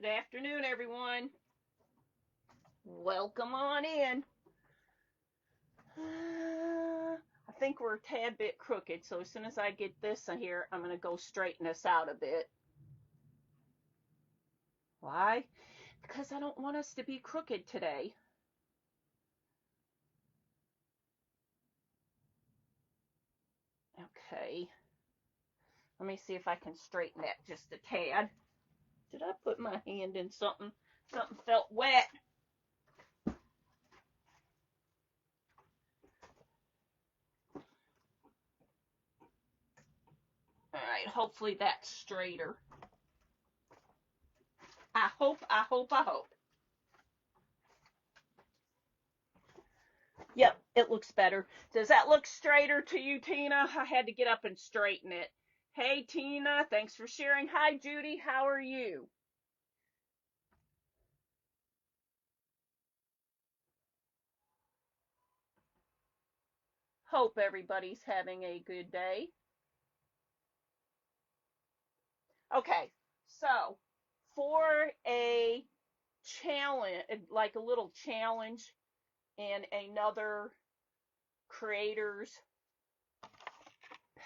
Good afternoon, everyone. Welcome on in. I think we're a tad bit crooked, so as soon as I get this in here, I'm going to go straighten this out a bit. Why? Because I don't want us to be crooked today. Okay. Let me see if I can straighten that just a tad. Did I put my hand in something? Something felt wet. All right, hopefully that's straighter. I hope. Yep, it looks better. Does that look straighter to you, Tina? I had to get up and straighten it. Hey, Tina, thanks for sharing. Hi, Judy, how are you? Hope everybody's having a good day. Okay, so for a challenge, like a little challenge in another creator's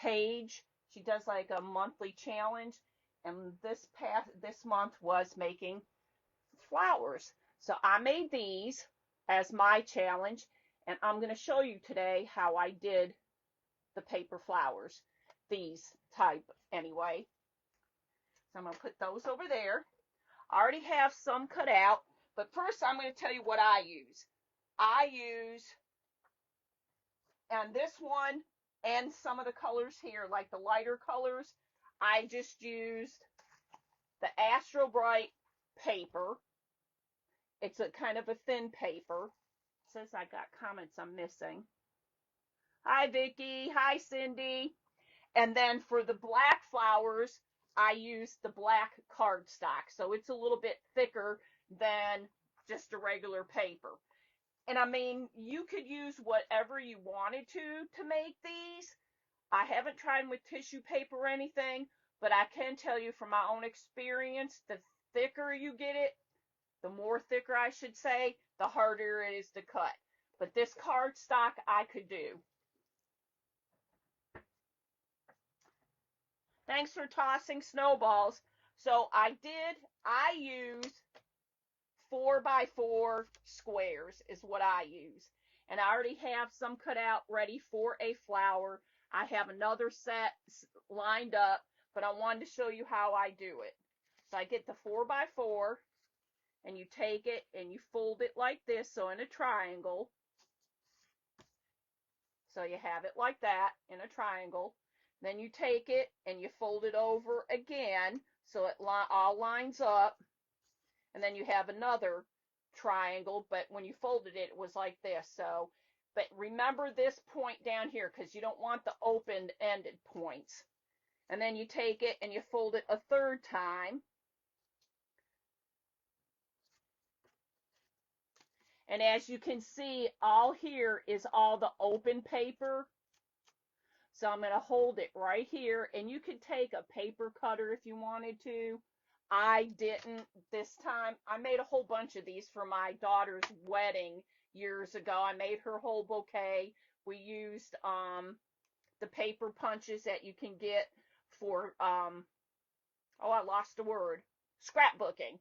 page, she does like a monthly challenge, and this month was making flowers. So I made these as my challenge, and I'm going to show you today how I did the paper flowers, these type anyway. So I'm going to put those over there. I already have some cut out, but first I'm going to tell you what I use. I use, and this one and some of the colors here, like the lighter colors, I just used the Astro Bright paper. It's a kind of a thin paper. It says I got comments I'm missing. Hi, Vicky. Hi, Cindy. And then for the black flowers, I use the black cardstock. So it's a little bit thicker than just a regular paper. And I mean, you could use whatever you wanted to make these. I haven't tried with tissue paper or anything, but I can tell you from my own experience, the thicker you get it, the more thicker I should say, the harder it is to cut. But this cardstock I could do. Thanks for tossing snowballs. So I use 4x4 squares is what I use. And I already have some cut out ready for a flower. I have another set lined up, but I wanted to show you how I do it. So I get the 4x4 and you take it and you fold it like this, so in a triangle. So you have it like that in a triangle. Then you take it and you fold it over again so it all lines up. And then you have another triangle, but when you folded it, it was like this. So, but remember this point down here because you don't want the open-ended points. And then you take it and you fold it a third time. And as you can see, all here is all the open paper. So I'm going to hold it right here, and you could take a paper cutter if you wanted to. I didn't this time. I made a whole bunch of these for my daughter's wedding years ago. I made her whole bouquet. We used the paper punches that you can get for oh, I lost a word, scrapbooking.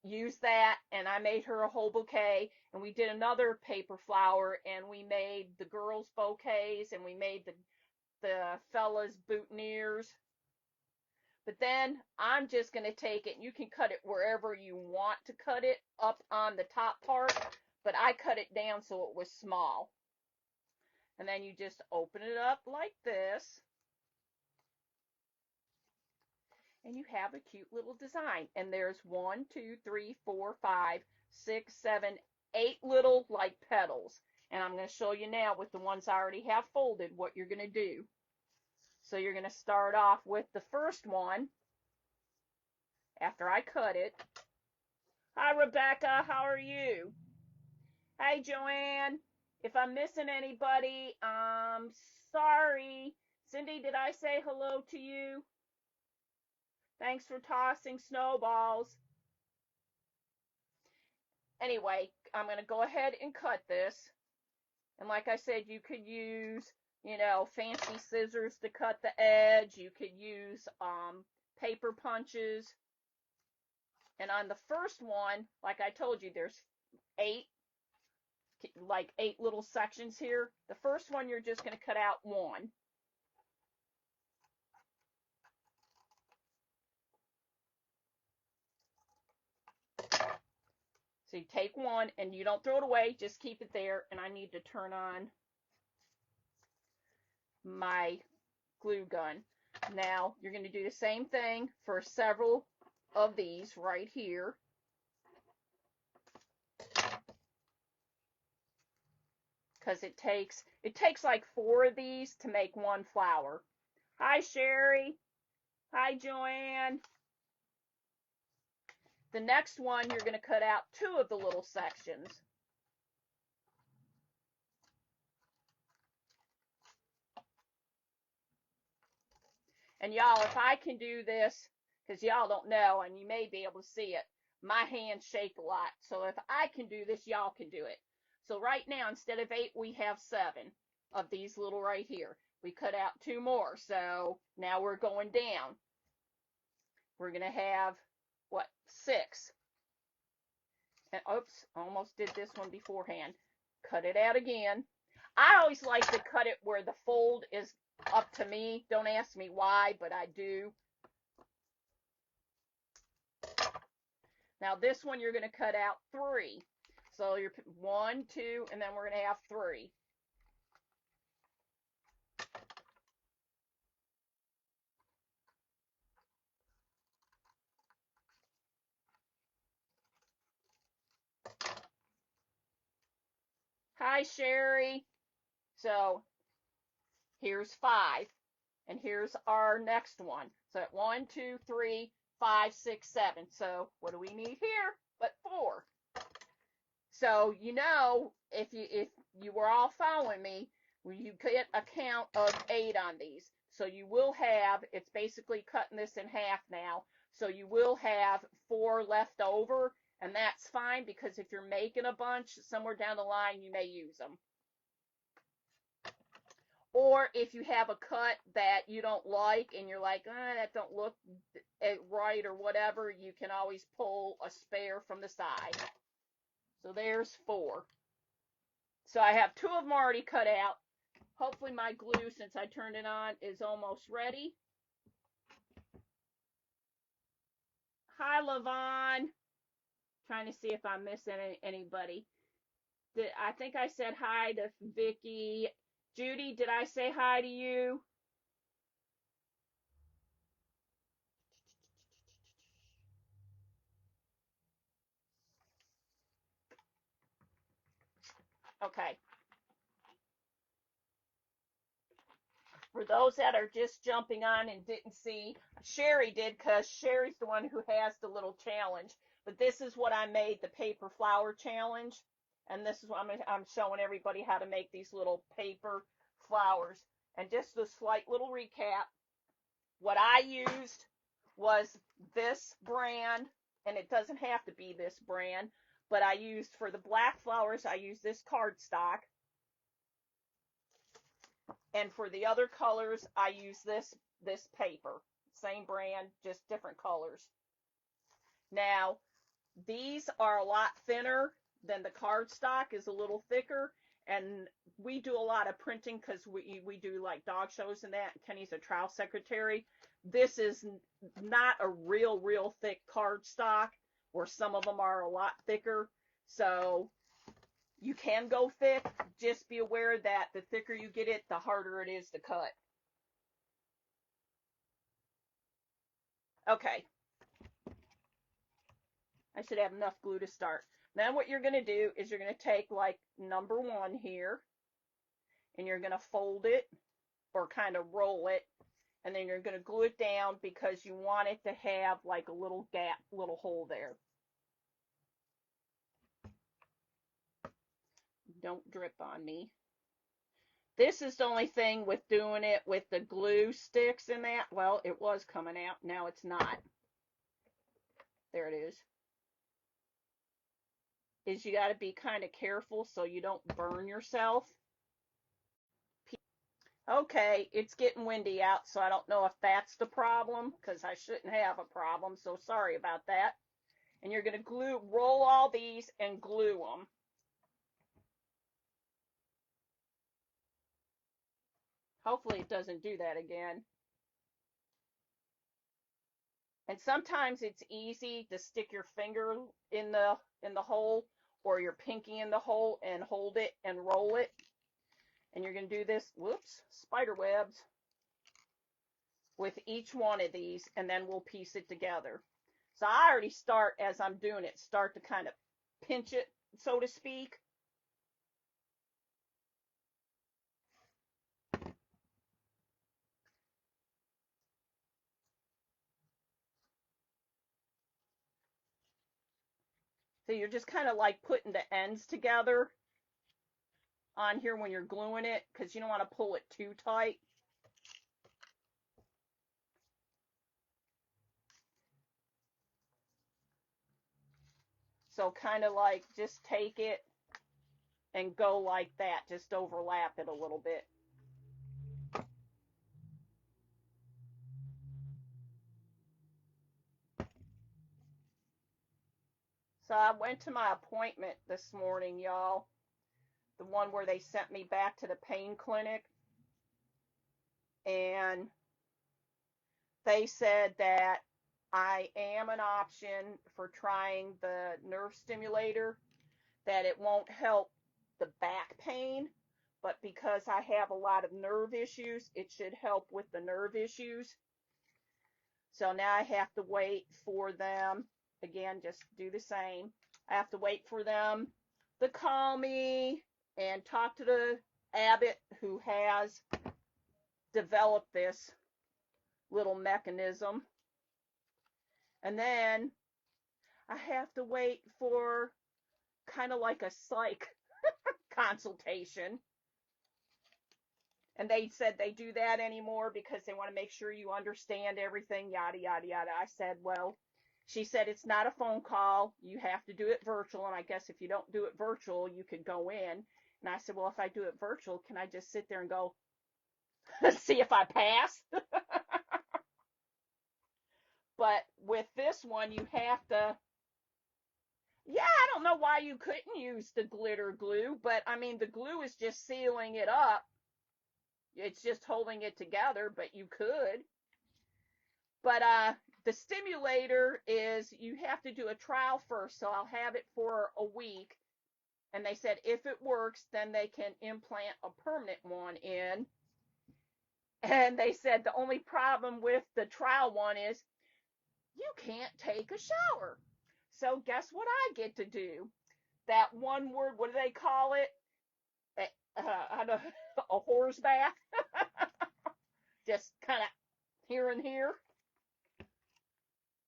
Use that, and I made her a whole bouquet, and we did another paper flower, and we made the girls bouquets, and we made the fellas boutonnieres. But then I'm just going to take it, and you can cut it wherever you want to cut it up on the top part, but I cut it down so it was small. And then you just open it up like this, and you have a cute little design. And there's 1, 2, 3, 4, 5, 6, 7, 8 little like petals. And I'm going to show you now with the ones I already have folded what you're going to do. So you're going to start off with the first one after I cut it. Hi, Rebecca. How are you? Hey, Joanne. If I'm missing anybody, sorry. Cindy, did I say hello to you? Thanks for tossing snowballs. anyway, I'm going to go ahead and cut this. And like I said, you could use, you know, fancy scissors to cut the edge. You could use paper punches. And on the first one, like I told you, there's 8 little sections here. The first one, you're just going to cut out 1. So you take 1 and you don't throw it away, just keep it there. And I need to turn on my glue gun. Now you're going to do the same thing for several of these right here. Because it takes like 4 of these to make 1 flower. Hi, Sherry. Hi, Joanne. The next one, you're going to cut out 2 of the little sections. And y'all, if I can do this, because y'all don't know, and you may be able to see it, my hands shake a lot. So if I can do this, y'all can do it. So right now, instead of 8, we have 7 of these little right here. We cut out 2 more. So now we're going down. We're going to have, what, 6. And oops, almost did this one beforehand. Cut it out again. I always like to cut it where the fold is up to me. Don't ask me why, but I do. Now this one you're going to cut out 3. So you're 1, 2, and then we're going to have 3. Hi, Sherry. So here's 5. And here's our next one. So 1, 2, 3, 5, 6, 7. So what do we need here? But 4. So you know, if you were all following me, you get a count of 8 on these. So you will have, it's basically cutting this in half now. So you will have 4 left over, and that's fine because if you're making a bunch somewhere down the line, you may use them. Or if you have a cut that you don't like and you're like, that don't look right or whatever, you can always pull a spare from the side. So there's 4. So I have 2 of them already cut out. Hopefully my glue, since I turned it on, is almost ready. Hi, Lavon. Trying to see if I'm missing anybody. I think I said hi to Vicky. Judy, did I say hi to you? Okay. For those that are just jumping on and didn't see, Sherry did, because Sherry's the one who has the little challenge. But this is what I made, the paper flower challenge. And this is what I'm showing everybody how to make these little paper flowers. And just a slight little recap. What I used was this brand, and it doesn't have to be this brand, but I used, for the black flowers, I used this cardstock. And for the other colors, I use this paper. Same brand, just different colors. Now, these are a lot thinner than the cardstock, is a little thicker. And we do a lot of printing because we do like dog shows and that. Kenny's a trial secretary. This is not a real thick cardstock, or some of them are a lot thicker. So you can go thick. Just be aware that the thicker you get it, the harder it is to cut. Okay. I should have enough glue to start. Then what you're going to do is you're going to take like number 1 here, and you're going to fold it or kind of roll it, and then you're going to glue it down because you want it to have like a little gap, little hole there. Don't drip on me. This is the only thing with doing it with the glue sticks in that. Well, it was coming out. Now it's not. There it is. is you got to be kind of careful so you don't burn yourself. Okay, it's getting windy out, so I don't know if that's the problem because I shouldn't have a problem, so sorry about that. And you're going to roll all these and glue them. Hopefully it doesn't do that again. And sometimes it's easy to stick your finger in the hole or your pinky in the hole and hold it and roll it. And you're going to do this, whoops, spider webs with each one of these, and then we'll piece it together. So I already start, as I'm doing it, start to kind of pinch it, so to speak. So you're just kind of like putting the ends together on here when you're gluing it because you don't want to pull it too tight. So kind of like just take it and go like that, just overlap it a little bit. So I went to my appointment this morning, y'all. The one where they sent me back to the pain clinic. And they said that I am an option for trying the nerve stimulator, that it won't help the back pain, but because I have a lot of nerve issues, it should help with the nerve issues. So now I have to wait for them. Again, just do the same. I have to wait for them to call me and talk to the Abbott who has developed this little mechanism. And then I have to wait for kind of like a psych consultation. And they said they do that anymore because they want to make sure you understand everything, yada, yada, yada. I said, well, she said it's not a phone call. You have to do it virtual. And I guess if you don't do it virtual, you could go in. And I said, well, if I do it virtual, can I just sit there and go, see if I pass? But with this one, you have to, yeah, I don't know why you couldn't use the glitter glue, but I mean, the glue is just sealing it up. It's just holding it together, but you could. But the stimulator is you have to do a trial first, so I'll have it for a week. And they said if it works, then they can implant a permanent one in. And they said the only problem with the trial one is you can't take a shower. So guess what I get to do? That one word, what do they call it? I don't, a horse bath. Just kind of here and here.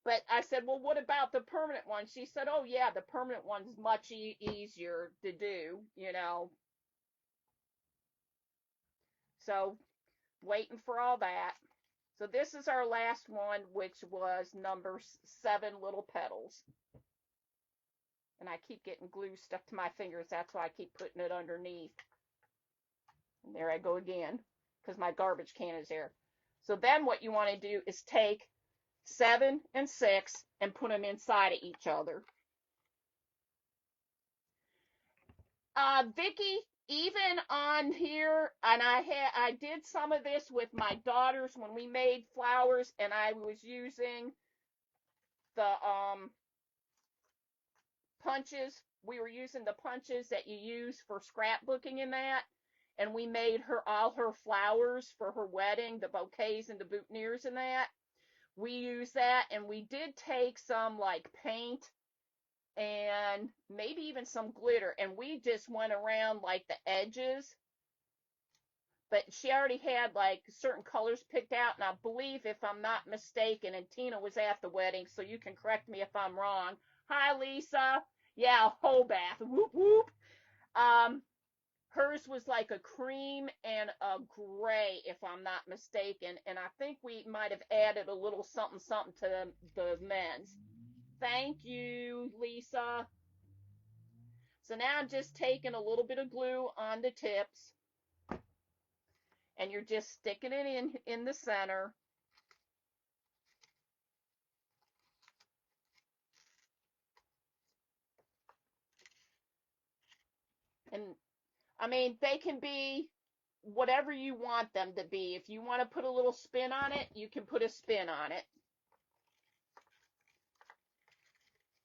But I said, well, what about the permanent one? She said, oh, yeah, the permanent one's much easier to do, you know. So waiting for all that. So this is our last one, which was number 7, Little Petals. And I keep getting glue stuck to my fingers. That's why I keep putting it underneath. And there I go again, because my garbage can is there. So then what you want to do is take 7 and 6 and put them inside of each other. Vicky, even on here, and I did some of this with my daughters when we made flowers, and I was using the punches. We were using the punches that you use for scrapbooking in that, and we made her all her flowers for her wedding, the bouquets and the boutonnieres and that. We used that, and we did take some like paint and maybe even some glitter, and we just went around like the edges. But she already had like certain colors picked out, and I believe, if I'm not mistaken, and Tina was at the wedding, so you can correct me if I'm wrong. Hi, Lisa. Yeah, whole bath. Whoop whoop. Hers was like a cream and a gray, if I'm not mistaken, and I think we might have added a little something something to the men's. Thank you, Lisa. So now I'm just taking a little bit of glue on the tips, and you're just sticking it in the center. And I mean, they can be whatever you want them to be. If you want to put a little spin on it, you can put a spin on it.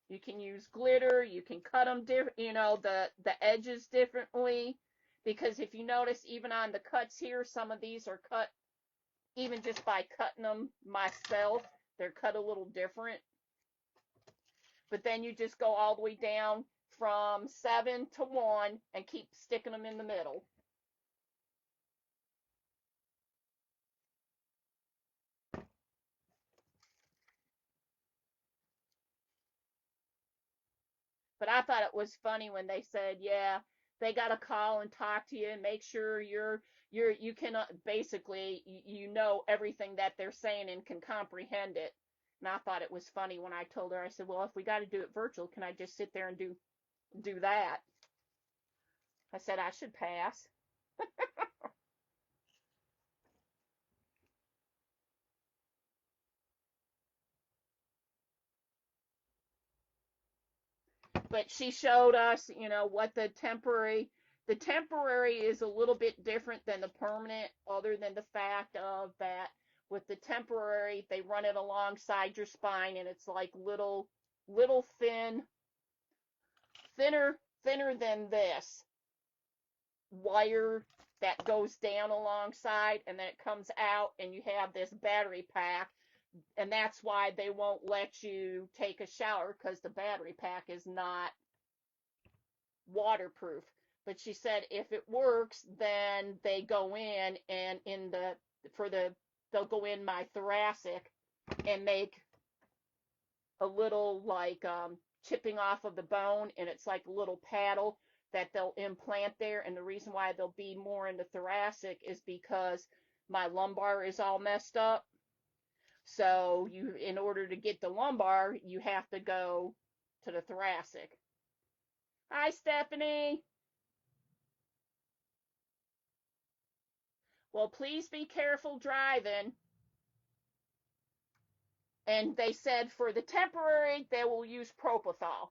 You can use glitter. You can cut them the edges differently, because if you notice, even on the cuts here, some of these are cut even just by cutting them myself. They're cut a little different. But then you just go all the way down from 7 to 1 and keep sticking them in the middle. But I thought it was funny when they said, yeah, they got to call and talk to you and make sure you can basically you know everything that they're saying and can comprehend it. And I thought it was funny when I told her, I said, well, if we got to do it virtual, can I just sit there and do that? I said I should pass. But she showed us, what the temporary is a little bit different than the permanent, other than the fact of that with the temporary, they run it alongside your spine, and it's like little thinner than this wire that goes down alongside, and then it comes out, and you have this battery pack. And that's why they won't let you take a shower, because the battery pack is not waterproof. But she said if it works, then they go in, and they'll go in my thoracic and make a little like chipping off of the bone, and it's like a little paddle that they'll implant there. And the reason why they'll be more in the thoracic is because my lumbar is all messed up. So in order to get the lumbar, you have to go to the thoracic. Hi, Stephanie. Well, please be careful driving. And they said for the temporary, they will use propofol.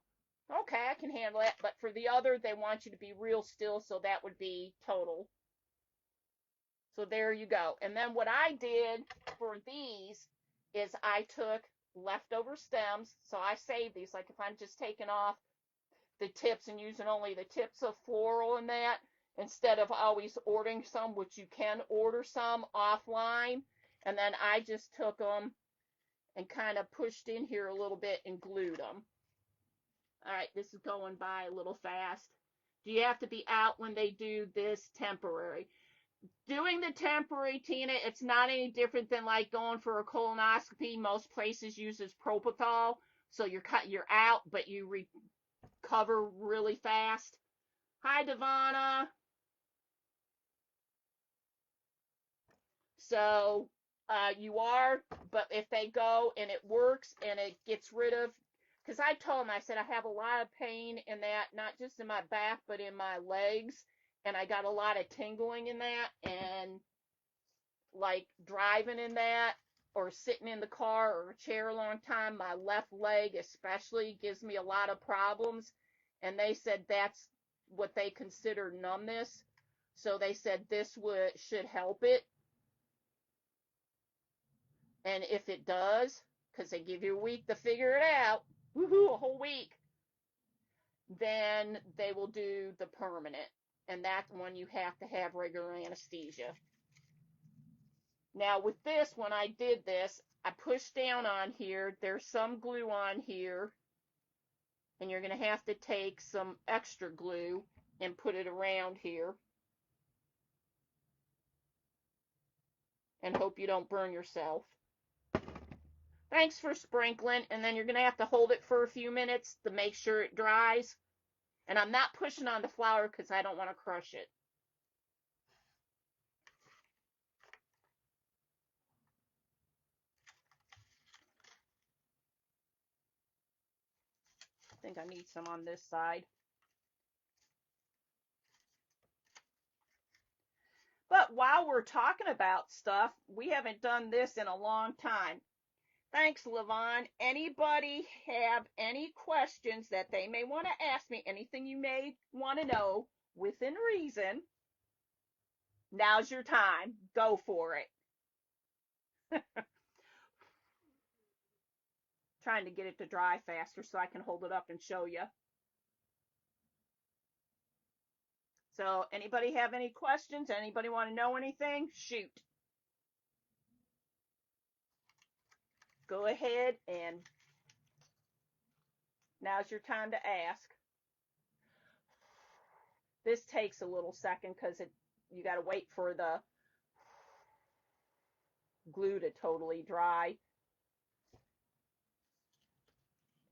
Okay, I can handle it. But for the other, they want you to be real still, so that would be total. So there you go. And then what I did for these is I took leftover stems. So I saved these. Like if I'm just taking off the tips and using only the tips of floral in that, instead of always ordering some, which you can order some offline. And then I just took them and kind of pushed in here a little bit and glued them. All right, this is going by a little fast. Do you have to be out when they do this temporary? Doing the temporary, Tina, it's not any different than like going for a colonoscopy. Most places uses propofol, so you're out, but you recover really fast. Hi, Devana. So you are, but if they go and it works and it gets rid of, because I told them, I said I have a lot of pain in that, not just in my back, but in my legs, and I got a lot of tingling in that, and like driving in that or sitting in the car or a chair a long time, my left leg especially gives me a lot of problems, and they said that's what they consider numbness. So they said this should help it. And if it does, because they give you a week to figure it out, woohoo, a whole week, then they will do the permanent. And that's when you have to have regular anesthesia. Now with this, when I did this, I pushed down on here. There's some glue on here. And you're going to have to take some extra glue and put it around here. And hope you don't burn yourself. Thanks for sprinkling. And then you're going to have to hold it for a few minutes to make sure it dries. And I'm not pushing on the flour because I don't want to crush it. I think I need some on this side. But while we're talking about stuff, we haven't done this in a long time. Thanks, Levon. Anybody have any questions that they may want to ask me? Anything you may want to know within reason? Now's your time. Go for it. Trying to get it to dry faster so I can hold it up and show you. So, anybody have any questions? Anybody want to know anything? Shoot. Go ahead, and now's your time to ask. This takes a little second because you got to wait for the glue to totally dry.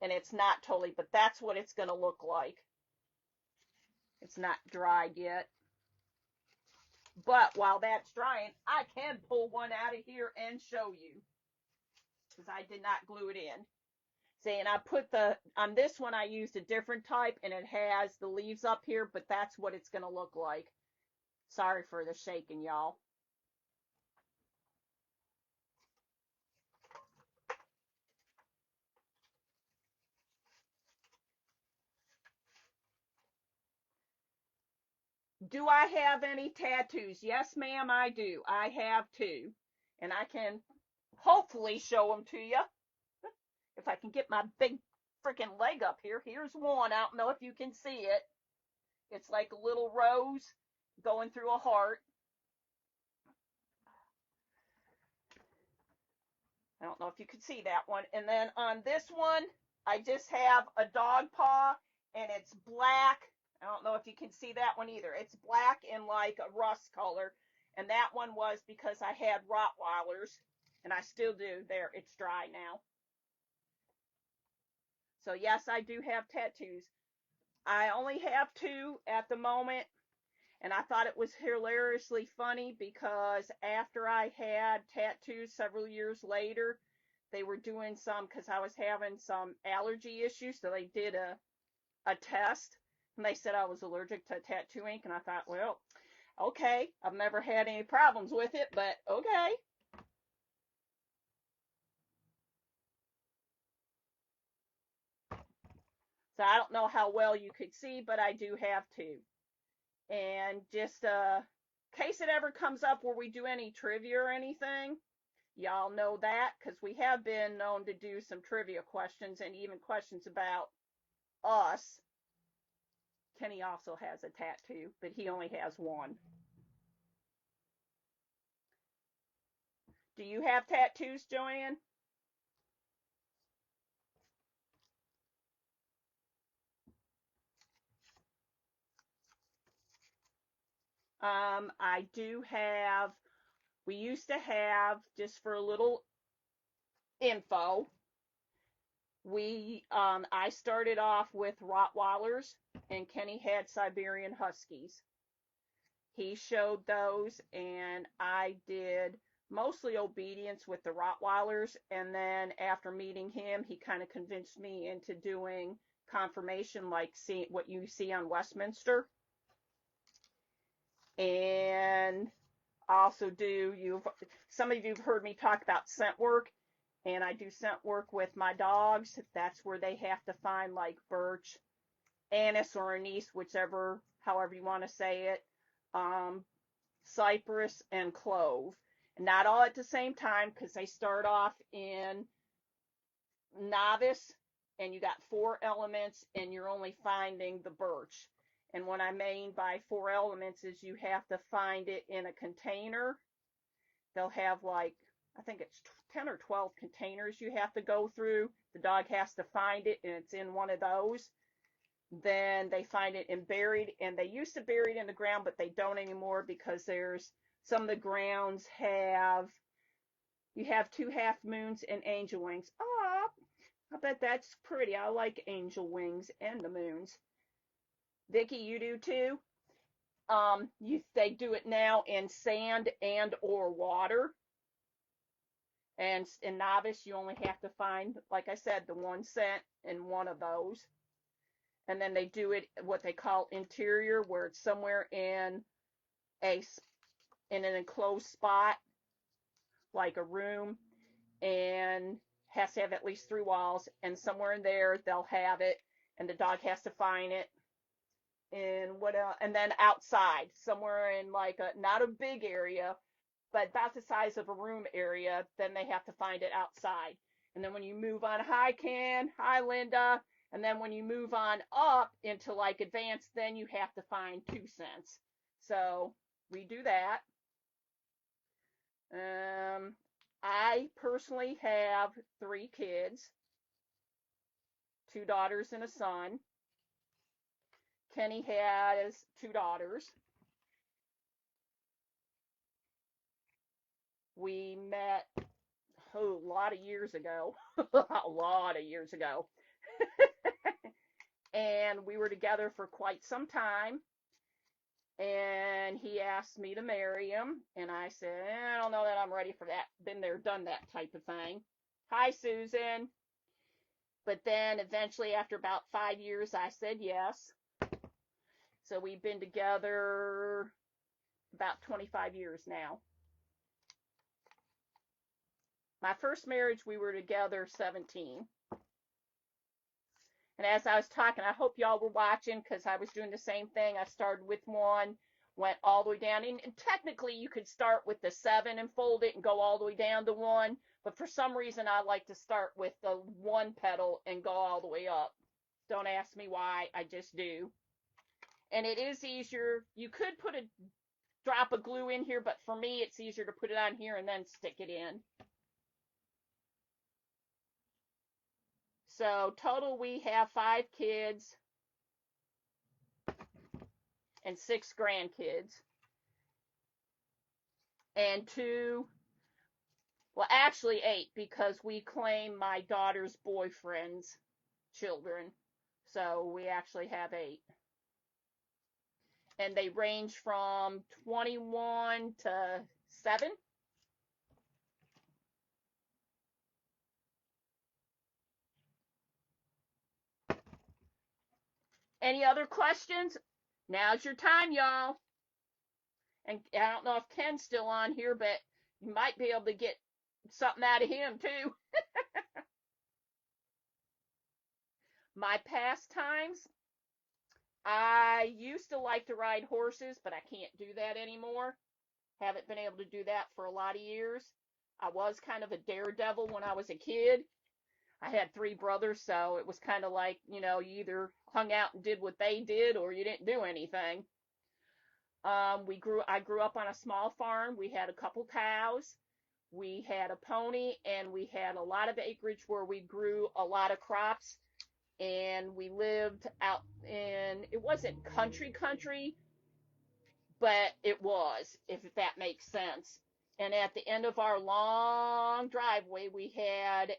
And it's not totally, but that's what it's going to look like. It's not dried yet. But while that's drying, I can pull one out of here and show you, because I did not glue it in. See, and I put on this one I used a different type, and it has the leaves up here, but that's what it's going to look like. Sorry for the shaking, y'all. Do I have any tattoos? Yes, ma'am, I do. I have two. And I can hopefully show them to you. If I can get my big freaking leg up here. Here's one. I don't know if you can see it. It's like a little rose going through a heart. I don't know if you can see that one. And then on this one, I just have a dog paw, and it's black. I don't know if you can see that one either. It's black in like a rust color. And that one was because I had Rottweilers, and I still do. There, it's dry now. So yes, I do have tattoos. I only have two at the moment, and I thought it was hilariously funny because after I had tattoos several years later, they were doing some, because I was having some allergy issues, so they did a test, and they said I was allergic to tattoo ink, and I thought, well, okay, I've never had any problems with it, but okay. So I don't know how well you could see, but I do have two. And just in case it ever comes up where we do any trivia or anything, y'all know that, because we have been known to do some trivia questions and even questions about us. Kenny also has a tattoo, but he only has one. Do you have tattoos, Joanne? I do have, we used to have, just for a little info, I started off with Rottweilers, and Kenny had Siberian Huskies. He showed those, and I did mostly obedience with the Rottweilers, and then after meeting him, he kind of convinced me into doing conformation, like what you see on Westminster. And also some of you have heard me talk about scent work, and I do scent work with my dogs. That's where they have to find like birch, anise, or anise, however you want to say it, cypress, and clove. Not all at the same time, because they start off in novice, and you got 4 elements, and you're only finding the birch. And what I mean by 4 elements is you have to find it in a container. They'll have like, I think it's 10 or 12 containers you have to go through. The dog has to find it, and it's in one of those. Then they find it buried, and they used to bury it in the ground, but they don't anymore, because some of the grounds you have 2 half moons and angel wings. Oh, I bet that's pretty. I like angel wings and the moons. Vicki, you do too? They do it now in sand and or water. And in novice, you only have to find, like I said, the 1 scent in one of those. And then they do it what they call interior, where it's somewhere in a in an enclosed spot, like a room, and has to have at least 3 walls. And somewhere in there, they'll have it, and the dog has to find it. And what else? And then outside, somewhere in like a not a big area, but about the size of a room area, then they have to find it outside. And then when you move on, hi Ken, hi Linda, and then when you move on up into like advanced, then you have to find 2 cents. So we do that. I personally have 3 kids, 2 daughters and a son. Kenny has 2 daughters. We met a lot of years ago, a lot of years ago, and we were together for quite some time. And he asked me to marry him, and I said, I don't know that I'm ready for that. Been there, done that type of thing. Hi, Susan. But then eventually, after about 5 years, I said yes. So we've been together about 25 years now. My first marriage, we were together 17. And as I was talking, I hope y'all were watching because I was doing the same thing. I started with 1, went all the way down. And technically, you could start with the 7 and fold it and go all the way down to 1. But for some reason, I like to start with the 1 petal and go all the way up. Don't ask me why. I just do. And it is easier. You could put a drop of glue in here, but for me, it's easier to put it on here and then stick it in. So total, we have 5 kids and 6 grandkids. And 2, well, actually 8, because we claim my daughter's boyfriend's children. So we actually have 8. And they range from 21 to 7. Any other questions? Now's your time, y'all. And I don't know if Ken's still on here, but you might be able to get something out of him too. My pastimes, I used to like to ride horses, but I can't do that anymore. Haven't been able to do that for a lot of years. I was kind of a daredevil when I was a kid. I had 3 brothers, so it was kind of like, you either hung out and did what they did or you didn't do anything. I grew up on a small farm. We had a couple cows. We had a pony, and we had a lot of acreage where we grew a lot of crops. And we lived out in, it wasn't country, but it was, if that makes sense. And at the end of our long driveway, we had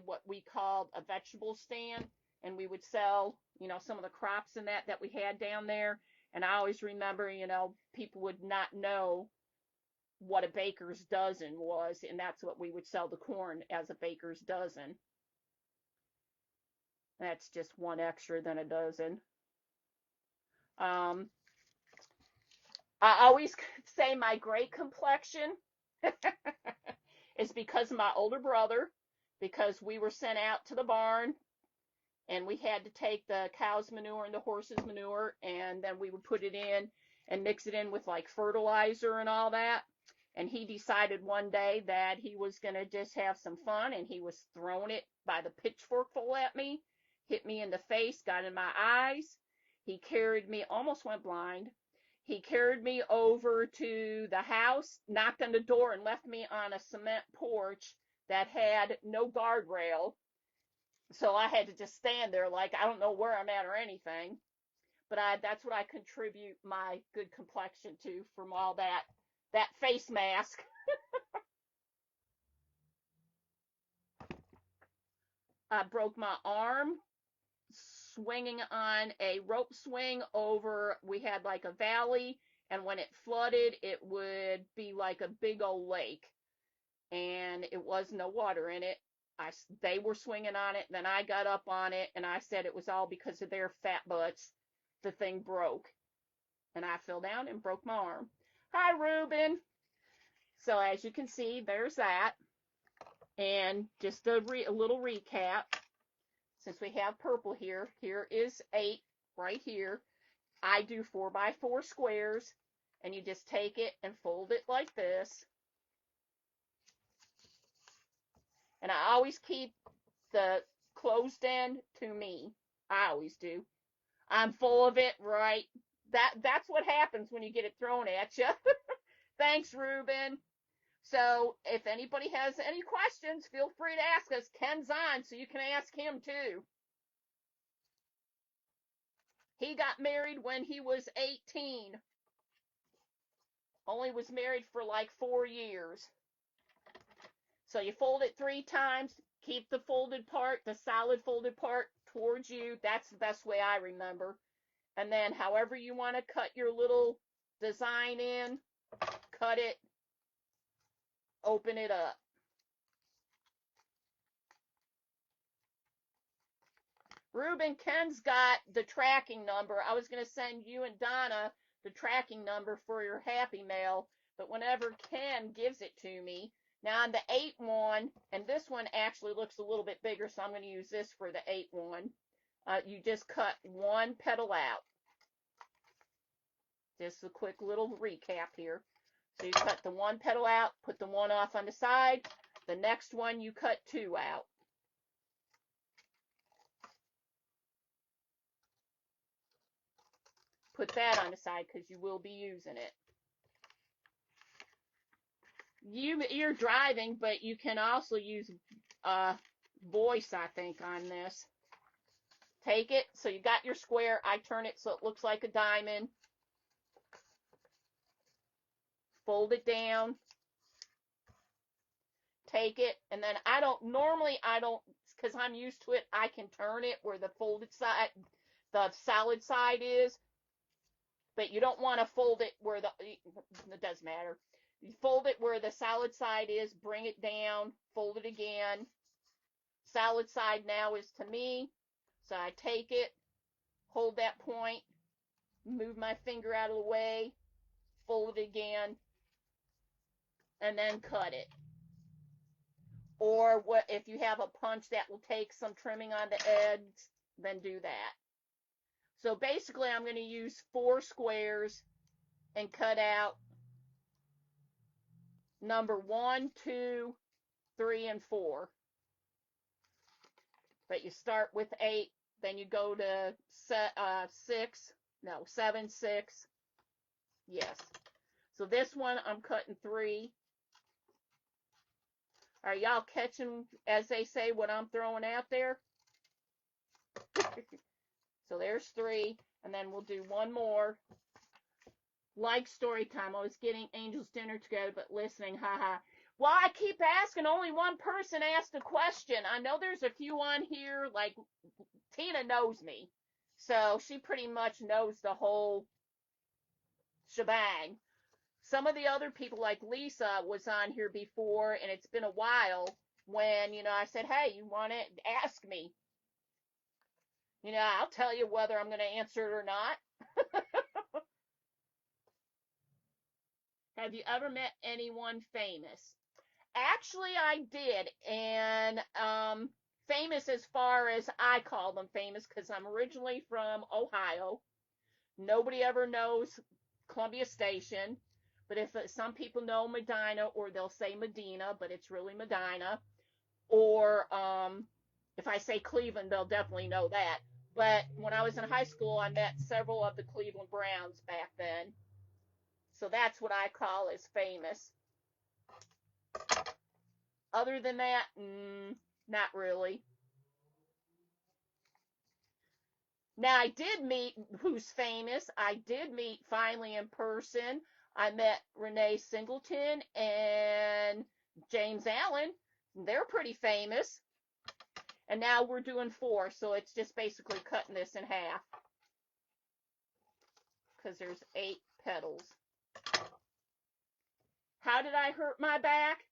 what we called a vegetable stand, and we would sell, some of the crops and that we had down there. And I always remember, people would not know what a baker's dozen was, and that's what we would sell the corn as a baker's dozen. That's just one extra than a dozen. I always say my great complexion is because of my older brother, because we were sent out to the barn and we had to take the cow's manure and the horse's manure, and then we would put it in and mix it in with like fertilizer and all that. And he decided one day that he was going to just have some fun, and he was throwing it by the pitchforkful at me, hit me in the face, got in my eyes. He carried me, almost went blind. He carried me over to the house, knocked on the door, and left me on a cement porch that had no guardrail. So I had to just stand there like I don't know where I'm at or anything. But that's what I contribute my good complexion to, from all that face mask. I broke my arm swinging on a rope swing over, we had like a valley, and when it flooded, it would be like a big old lake, and it was no water in it. They were swinging on it, then I got up on it, and I said it was all because of their fat butts. The thing broke, and I fell down and broke my arm. Hi, Ruben. So as you can see, there's that. And just a little recap, since we have purple here, here is 8 right here. I do 4x4 squares, and you just take it and fold it like this. And I always keep the closed end to me. I always do. I'm full of it, right? That's what happens when you get it thrown at you. Thanks, Ruben. So if anybody has any questions, feel free to ask us. Ken's on, so you can ask him too. He got married when he was 18. Only was married for like 4 years. So you fold it 3 times. Keep the folded part, the solid folded part towards you. That's the best way I remember. And then however you want to cut your little design in, cut it, open it up. Ruben, Ken's got the tracking number. I was going to send you and Donna the tracking number for your Happy Mail, but whenever Ken gives it to me, now on the 8 one, and this one actually looks a little bit bigger, so I'm going to use this for the 8 one. You just cut 1 petal out. Just a quick little recap here. So you cut the 1 petal out, put the 1 off on the side. The next one you cut 2 out. Put that on the side because you will be using it. You're driving, but you can also use voice, I think, on this. Take it, so you got your square. I turn it so it looks like a diamond. Fold it down. Take it, and then normally I don't, because I'm used to it, I can turn it where the folded side, the solid side is, but you don't want to fold it where it doesn't matter. You fold it where the solid side is, bring it down, fold it again. Solid side now is to me, so I take it, hold that point, move my finger out of the way, fold it again, and then cut it. Or what if you have a punch that will take some trimming on the edge, then do that. So basically I'm going to use 4 squares and cut out number 1, 2, 3, and 4. But you start with 8, then you go to 7, 6. Yes. So this one I'm cutting 3. Are y'all catching, as they say, what I'm throwing out there? So there's 3, and then we'll do 1 more. Like story time. I was getting Angel's dinner together, but listening, haha. Well, I keep asking, only one person asked a question. I know there's a few on here, like Tina knows me, so she pretty much knows the whole shebang. Some of the other people, like Lisa, was on here before, and it's been a while when, I said, hey, you want to ask me? I'll tell you whether I'm going to answer it or not. Have you ever met anyone famous? Actually, I did, and famous as far as I call them famous because I'm originally from Ohio. Nobody ever knows Columbia Station, but if some people know Medina, or they'll say Medina, but it's really Medina. Or if I say Cleveland, they'll definitely know that. But when I was in high school, I met several of the Cleveland Browns back then. So that's what I call as famous. Other than that, not really. Now, I did meet who's famous. I did meet finally in person. I met Renee Singleton and James Allen. They're pretty famous. And now we're doing 4, so it's just basically cutting this in half. Because there's 8 petals. How did I hurt my back?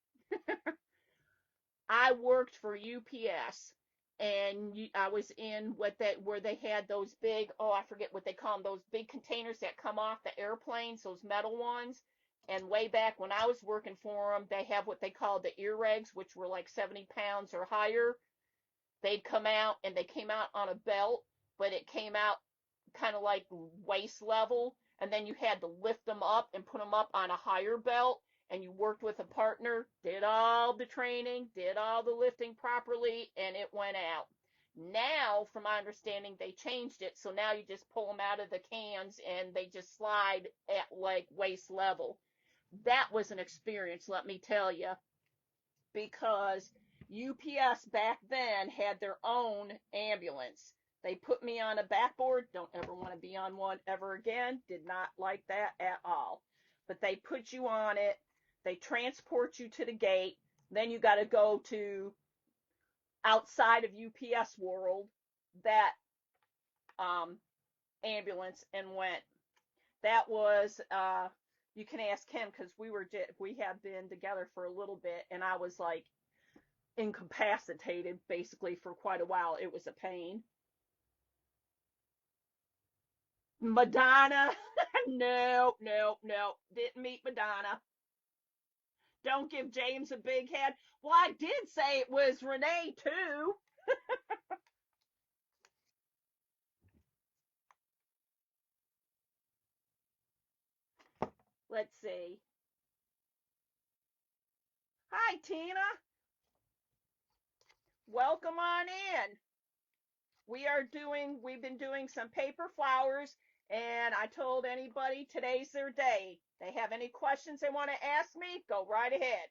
I worked for UPS, and I was in where they had those big, I forget what they call them, those big containers that come off the airplanes, those metal ones, And way back when I was working for them, they have what they call the ear regs, which were like 70 pounds or higher. They'd come out and they came out on a belt, but it came out kind of like waist level. And then you had to lift them up and put them up on a higher belt. And you worked with a partner, did all the training, did all the lifting properly, and it went out. Now, from my understanding, they changed it. So now you just pull them out of the cans and they just slide at like waist level. That was an experience, let me tell you, because UPS back then had their own ambulance. They put me on a backboard. Don't ever want to be on one ever again. Did not like that at all. But they put you on it. They transport you to the gate. Then you got to go to outside of UPS world, that um, ambulance, and went. That was you can ask him because we have been together for a little bit, and I was like incapacitated basically for quite a while. It was a pain. Madonna, no, no, no, didn't meet Madonna. Don't give James a big head. Well, I did say it was Renee too. Let's see. Hi, Tina. Welcome on in. We've been doing some paper flowers, and I told anybody today's their day. They have any questions they want to ask me, go right ahead.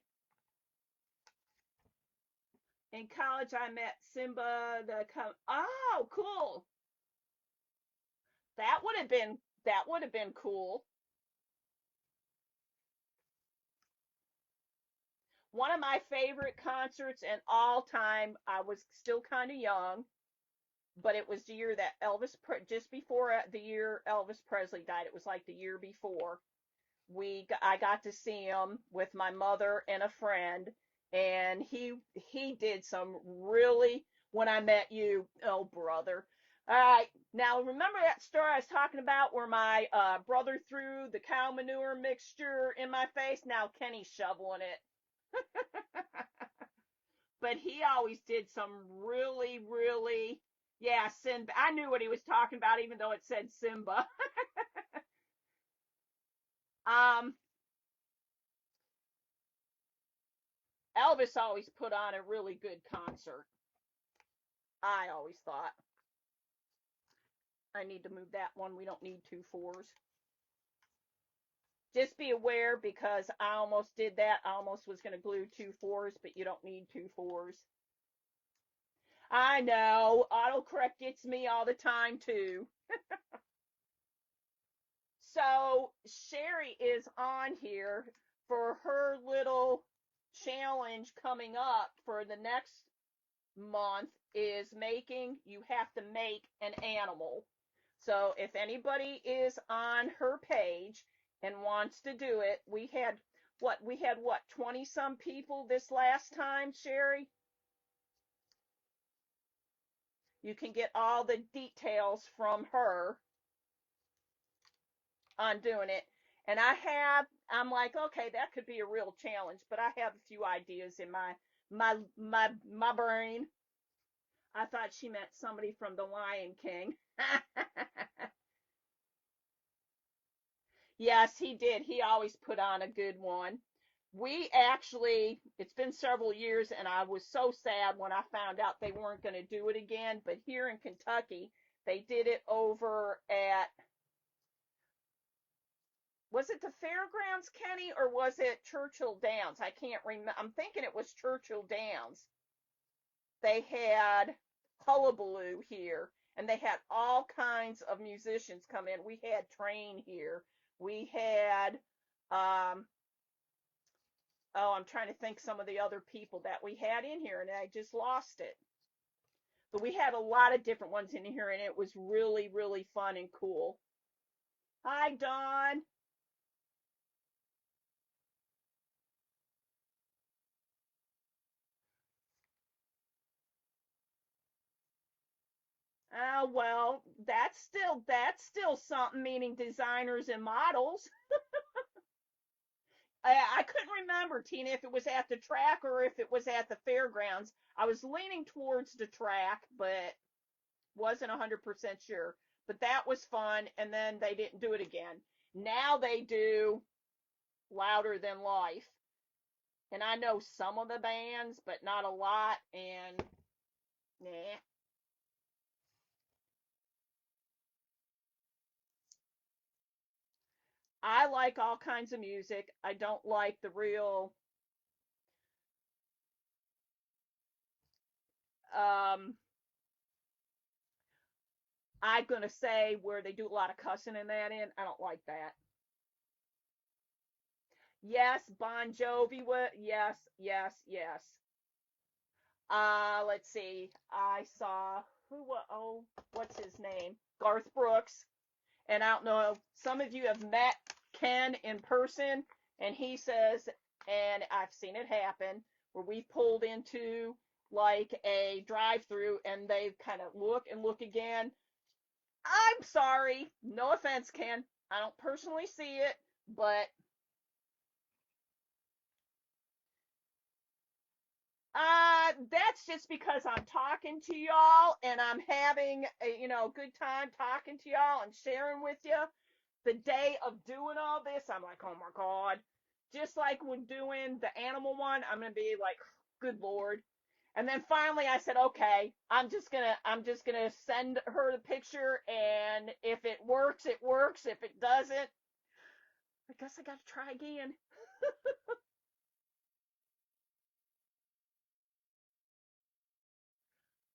In college, I met Simba oh, cool. That would have been cool. One of my favorite concerts in all time. I was still kind of young, but it was the year that just before the year Elvis Presley died. It was like the year before. I got to see him with my mother and a friend, and he did some really, when I met you, oh brother. All right, now remember that story I was talking about where my brother threw the cow manure mixture in my face? Now Kenny's shoveling it. But he always did some really, really, yeah, Simba. I knew what he was talking about, even though it said Simba. um, Elvis always put on a really good concert. I always thought. I need to move that one. We don't need two fours. Just be aware because I almost did that. I almost was going to glue two fours, but you don't need two fours. I know. Autocorrect gets me all the time, too. So Sherry is on here for her little challenge coming up for the next month is you have to make an animal. So if anybody is on her page and wants to do it, we had what 20 some people this last time, Sherry? You can get all the details from her on doing it. And I'm like, okay, that could be a real challenge, but I have a few ideas in my brain. I thought she meant somebody from The Lion King. Yes, he did. He always put on a good one. It's been several years, and I was so sad when I found out they weren't going to do it again. But here in Kentucky, they did it over at, was it the fairgrounds, Kenny, or was it Churchill Downs? I can't remember. I'm thinking it was Churchill Downs. They had Hullabaloo here, and they had all kinds of musicians come in. We had Train here. We had, um, oh, I'm trying to think some of the other people that we had in here, and I just lost it. But we had a lot of different ones in here, and it was really, really fun and cool. Hi, Dawn. Well, that's still something, meaning designers and models. I couldn't remember, Tina, if it was at the track or if it was at the fairgrounds. I was leaning towards the track, but wasn't 100% sure. But that was fun, and then they didn't do it again. Now they do Louder Than Life. And I know some of the bands, but not a lot, and nah. I like all kinds of music. I don't like the real um I'm gonna say where they do a lot of cussing in that in. I don't like that. Yes, Bon Jovi. What? Yes, yes, yes. Let's see. I saw who? Oh, what's his name? Garth Brooks. And I don't know. Some of you have met Ken in person, and he says, and I've seen it happen, where we pulled into like a drive-through, and they kind of look and look again. I'm sorry. No offense, Ken. I don't personally see it, but that's just because I'm talking to y'all and I'm having a good time talking to y'all and sharing with you. The day of doing all this, I'm like, oh my god. Just like when doing the animal one, I'm gonna be like, good lord. And then finally I said, okay, I'm just gonna send her the picture, and if it works, it works. If it doesn't, I guess I gotta try again.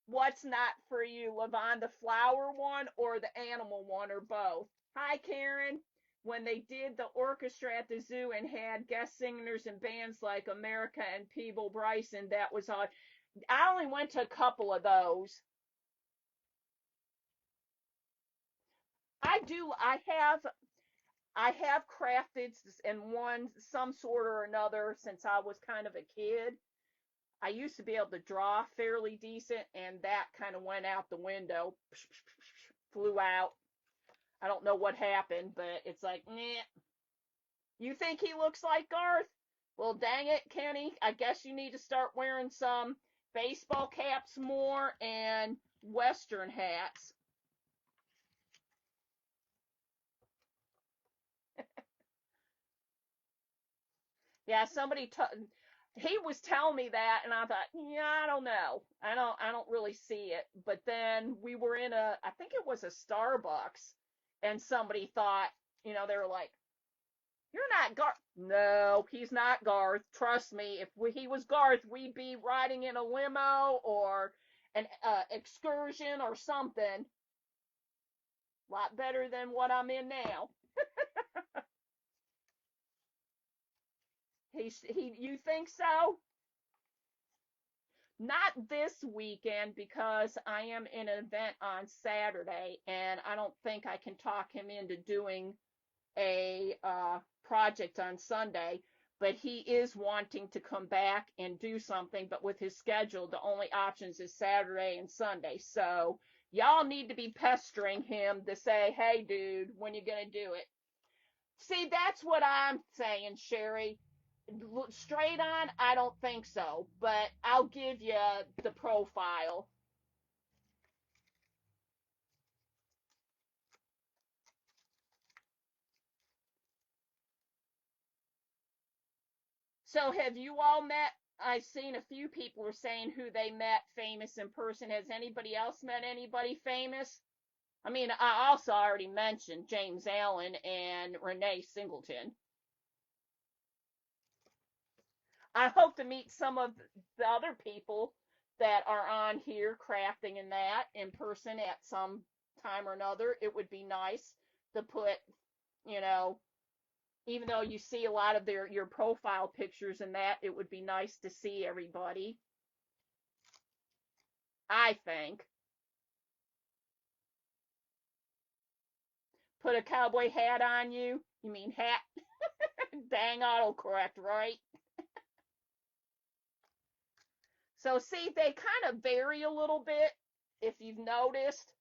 What's not for you, Levon? The flower one or the animal one, or both? Hi, Karen. When they did the orchestra at the zoo and had guest singers and bands like America and Peeble Bryson, that was odd. I only went to a couple of those. I have crafted in one some sort or another since I was kind of a kid. I used to be able to draw fairly decent, and that kind of went out the window, flew out. I don't know what happened, but it's like, nah. You think he looks like Garth? Well, dang it, Kenny. I guess you need to start wearing some baseball caps more and Western hats. Yeah, he was telling me that, and I thought, yeah, I don't know. I don't really see it. But then we were in I think it was a Starbucks, and somebody thought, they were like, "You're not Garth." No, he's not Garth. Trust me. If he was Garth, we'd be riding in a limo or an excursion or something. A lot better than what I'm in now. You think so? Not this weekend because I am in an event on Saturday, and I don't think I can talk him into doing a project on Sunday. But he is wanting to come back and do something, but with his schedule, the only options is Saturday and Sunday. So y'all need to be pestering him to say, "Hey, dude, when you gonna do it?" See, that's what I'm saying, Sherry. Straight on, I don't think so, but I'll give you the profile. So, have you all met? I've seen a few people are saying who they met famous in person. Has anybody else met anybody famous? I mean, I also already mentioned James Allen and Renee Singleton. I hope to meet some of the other people that are on here crafting in that in person at some time or another. It would be nice to put, you know, even though you see a lot of your profile pictures and that, it would be nice to see everybody. I think. Put a cowboy hat on you. You mean hat? Dang autocorrect, right? So see, they kind of vary a little bit if you've noticed,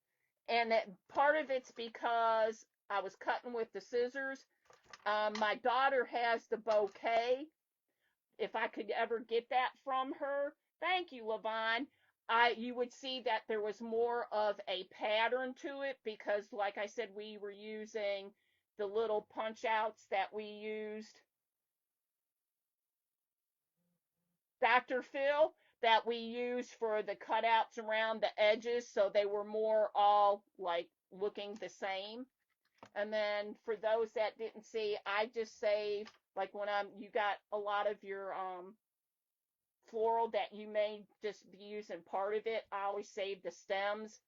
and that part of it's because I was cutting with the scissors. My daughter has the bouquet. If I could ever get that from her, thank you, Levon. You would see that there was more of a pattern to it because, like I said, we were using the little punch outs that we used, Dr. Phil, that we used for the cutouts around the edges, so they were more all like looking the same. And then for those that didn't see, I just saved like when you got a lot of your floral that you may just be using part of it, I always save the stems.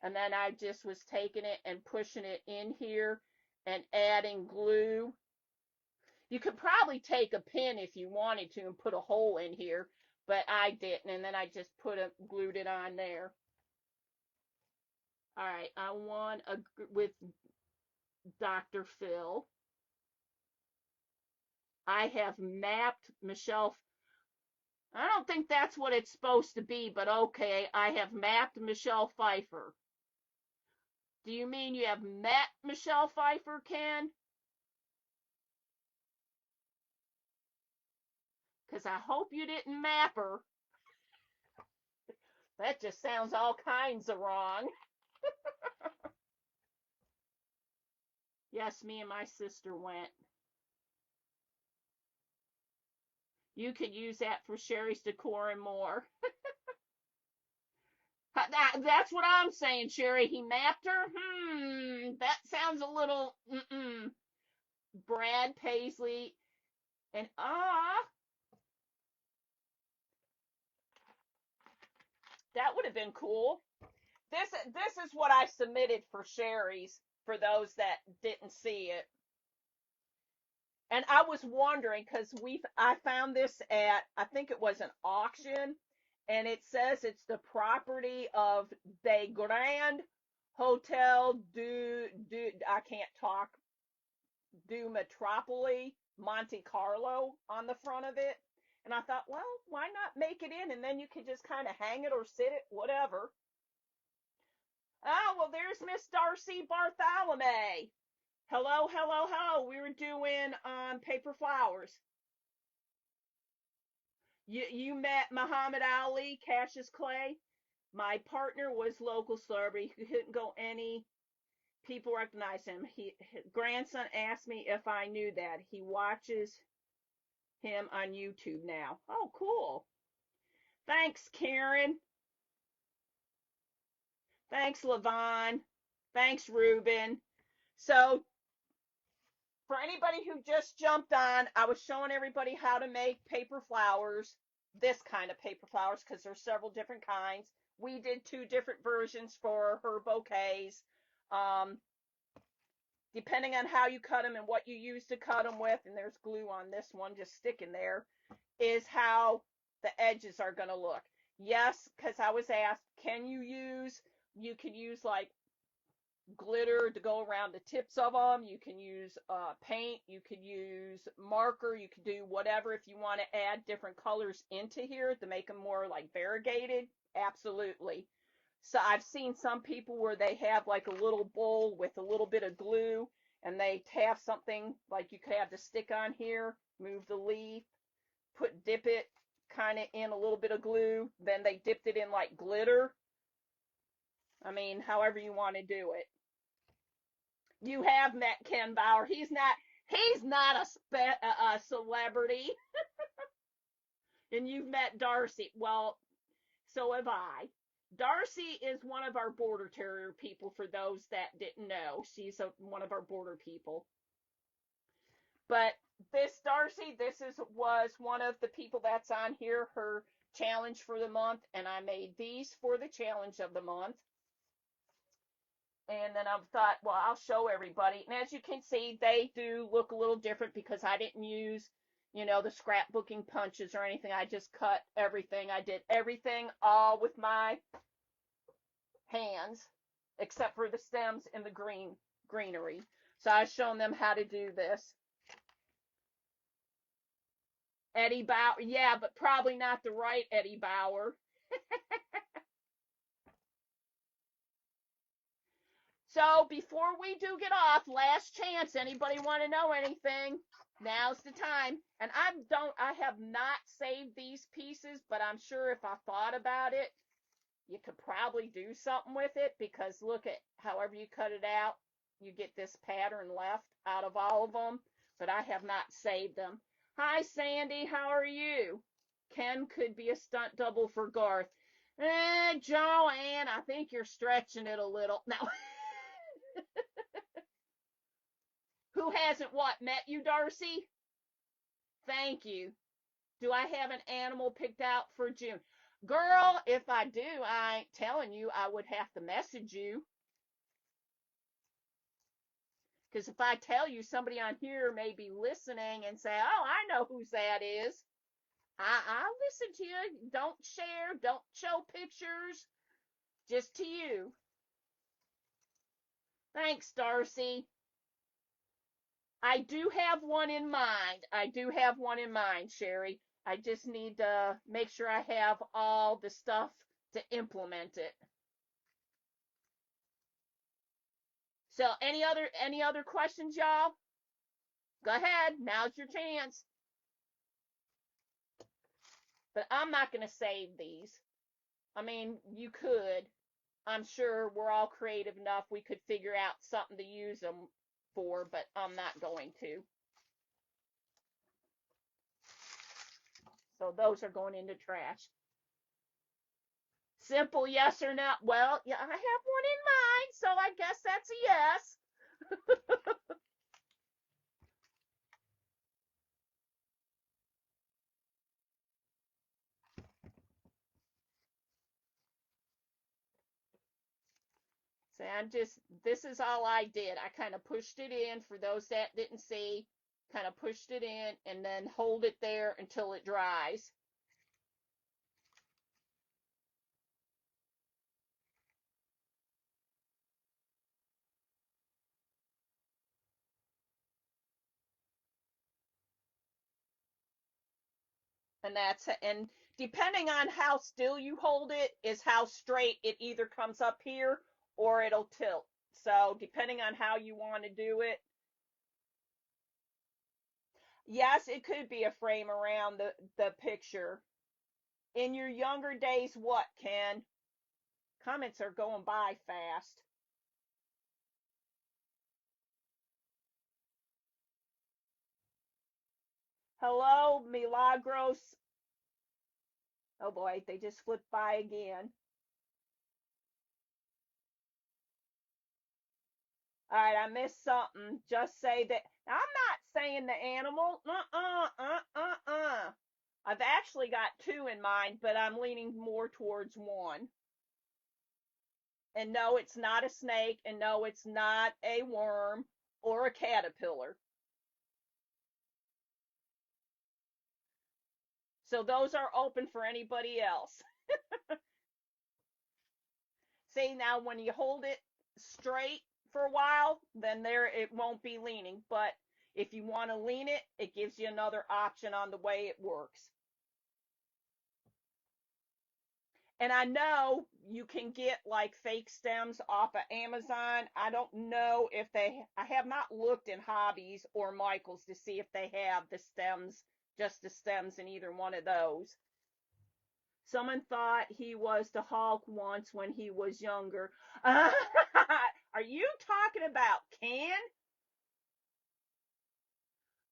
And then I just was taking it and pushing it in here and adding glue. You could probably take a pin if you wanted to and put a hole in here, but I didn't. And then I just glued it on there. All right, I want with Dr. Phil. I have mapped Michelle. I don't think that's what it's supposed to be, but okay. I have mapped Michelle Pfeiffer. Do you mean you have met Michelle Pfeiffer, Ken? Because I hope you didn't map her. That just sounds all kinds of wrong. Yes, me and my sister went. You could use that for Sherry's decor and more. That's what I'm saying, Sherry. He mapped her? That sounds a little, Brad Paisley and that would have been cool. This is what I submitted for Sherry's for those that didn't see it. And I was wondering because I found this at, I think it was an auction, and it says it's the property of the Grand Hotel du I can't talk, du Metropoli Monte Carlo on the front of it. And I thought, well, why not make it in and then you could just kind of hang it or sit it, whatever. Oh, well, there's Miss Darcy Bartholomew. Hello, hello, hello. We were doing paper flowers. You met Muhammad Ali, Cassius Clay. My partner was local celebrity. He couldn't go any. People recognize him. His grandson asked me if I knew that. He watches him on YouTube now. Oh, cool. Thanks, Karen. Thanks, Levon. Thanks, Ruben. So for anybody who just jumped on, I was showing everybody how to make paper flowers, this kind of paper flowers, because there's several different kinds. We did 2 different versions for her bouquets. Um, Depending on how you cut them and what you use to cut them with, and there's glue on this one just sticking there, is how the edges are going to look. Yes, because I was asked, you could use like glitter to go around the tips of them. You can use paint. You could use marker. You could do whatever if you want to add different colors into here to make them more like variegated. Absolutely. So I've seen some people where they have like a little bowl with a little bit of glue and they have something like you could have the stick on here, move the leaf, dip it kind of in a little bit of glue. Then they dipped it in like glitter. I mean, however you want to do it. You have met Ken Bauer. He's not a celebrity. And you've met Darcy. Well, so have I. Darcy is one of our border terrier people for those that didn't know. She's one of our border people. But this Darcy, was one of the people that's on here, her challenge for the month, and I made these for the challenge of the month. And then I thought, well, I'll show everybody. And as you can see, they do look a little different because I didn't use, the scrapbooking punches or anything. I just cut everything. I did everything all with my hands, except for the stems and the greenery. So I was showing them how to do this. Eddie Bauer, yeah, but probably not the right Eddie Bauer. So before we do get off, last chance. Anybody want to know anything? Now's the time. And I have not saved these pieces, but I'm sure if I thought about it, you could probably do something with it, because look at however you cut it out, you get this pattern left out of all of them, but I have not saved them. Hi, Sandy. How are you? Ken could be a stunt double for Garth. Joanne, I think you're stretching it a little. Now, who hasn't what met you, Darcy? Thank you. Do I have an animal picked out for June? Girl, if I do, I ain't telling you. I would have to message you. Because if I tell you, somebody on here may be listening and say, oh, I know whose that is. I'll listen to you. Don't share. Don't show pictures. Just to you. Thanks, Darcy. I do have one in mind. I do have one in mind, Sherry. I just need to make sure I have all the stuff to implement it. So any other questions, y'all? Go ahead. Now's your chance. But I'm not going to save these. I mean, you could. I'm sure we're all creative enough we could figure out something to use them for, but I'm not going to. So those are going into trash. Simple yes or no. Well, yeah, I have one in mind, so I guess that's a yes. So this is all I did. I kind of pushed it in for those that didn't see, kind of pushed it in and then hold it there until it dries. And depending on how still you hold it is how straight it either comes up here or it'll tilt. So depending on how you want to do it. Yes, it could be a frame around the picture. In your younger days, what, Ken? Comments are going by fast. Hello, Milagros. Oh boy, they just flipped by again. All right, I missed something. Just say that. Now, I'm not saying the animal. I've actually got two in mind, but I'm leaning more towards one. And no, it's not a snake, and no, it's not a worm or a caterpillar. So those are open for anybody else. See, now when you hold it straight for a while, then there it won't be leaning. But if you want to lean it, it gives you another option on the way it works. And I know you can get like fake stems off of Amazon. I don't know if I have not looked in Hobbies or Michael's to see if they have the stems, just the stems in either one of those. Someone thought he was the Hulk once when he was younger. Are you talking about Can?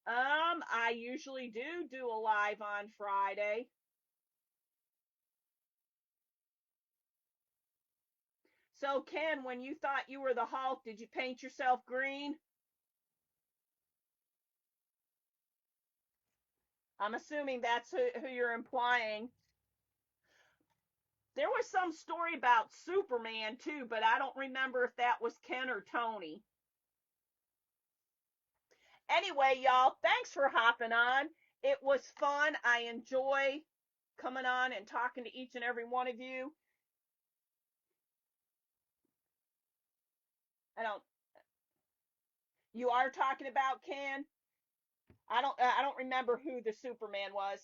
I usually do a live on Friday. So, Ken, when you thought you were the Hulk, did you paint yourself green? I'm assuming that's who you're implying. There was some story about Superman too, but I don't remember if that was Ken or Tony. Anyway, y'all, thanks for hopping on. It was fun. I enjoy coming on and talking to each and every one of you. I don't. You are talking about Ken. I don't remember who the Superman was,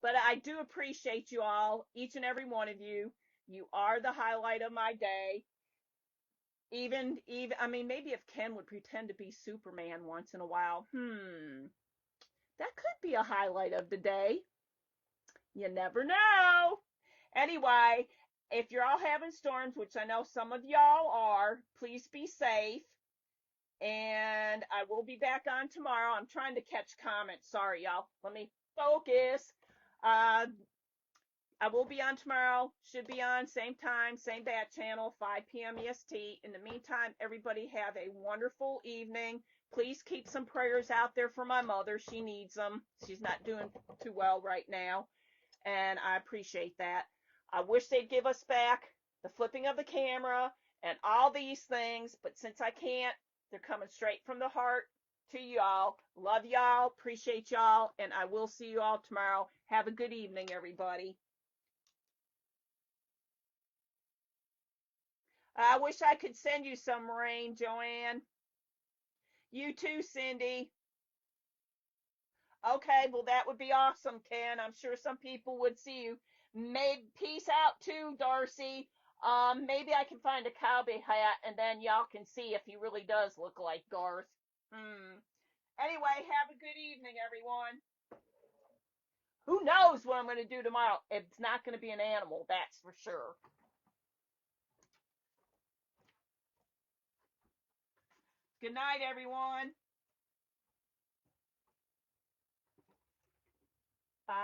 but I do appreciate you all, each and every one of you. You are the highlight of my day. Even I mean, maybe if Ken would pretend to be Superman once in a while. That could be a highlight of the day. You never know. Anyway, if you're all having storms, which I know some of y'all are, please be safe. And I will be back on tomorrow. I'm trying to catch comments. Sorry, y'all. Let me focus. Uh, I will be on tomorrow. Should be on same time, same bat channel, 5 p.m. EST. In the meantime, everybody have a wonderful evening. Please keep some prayers out there for my mother. She needs them. She's not doing too well right now, and I appreciate that. I wish they'd give us back the flipping of the camera and all these things, but since I can't, they're coming straight from the heart to y'all. Love y'all, appreciate y'all, and I will see you all tomorrow. Have a good evening, everybody. I wish I could send you some rain, Joanne. You too, Cindy. Okay, well, that would be awesome, Ken. I'm sure some people would see you. Peace out too, Darcy. Maybe I can find a cowboy hat and then y'all can see if he really does look like Garth. Anyway, have a good evening, everyone. Who knows what I'm going to do tomorrow? It's not going to be an animal, that's for sure. Good night, everyone. Bye.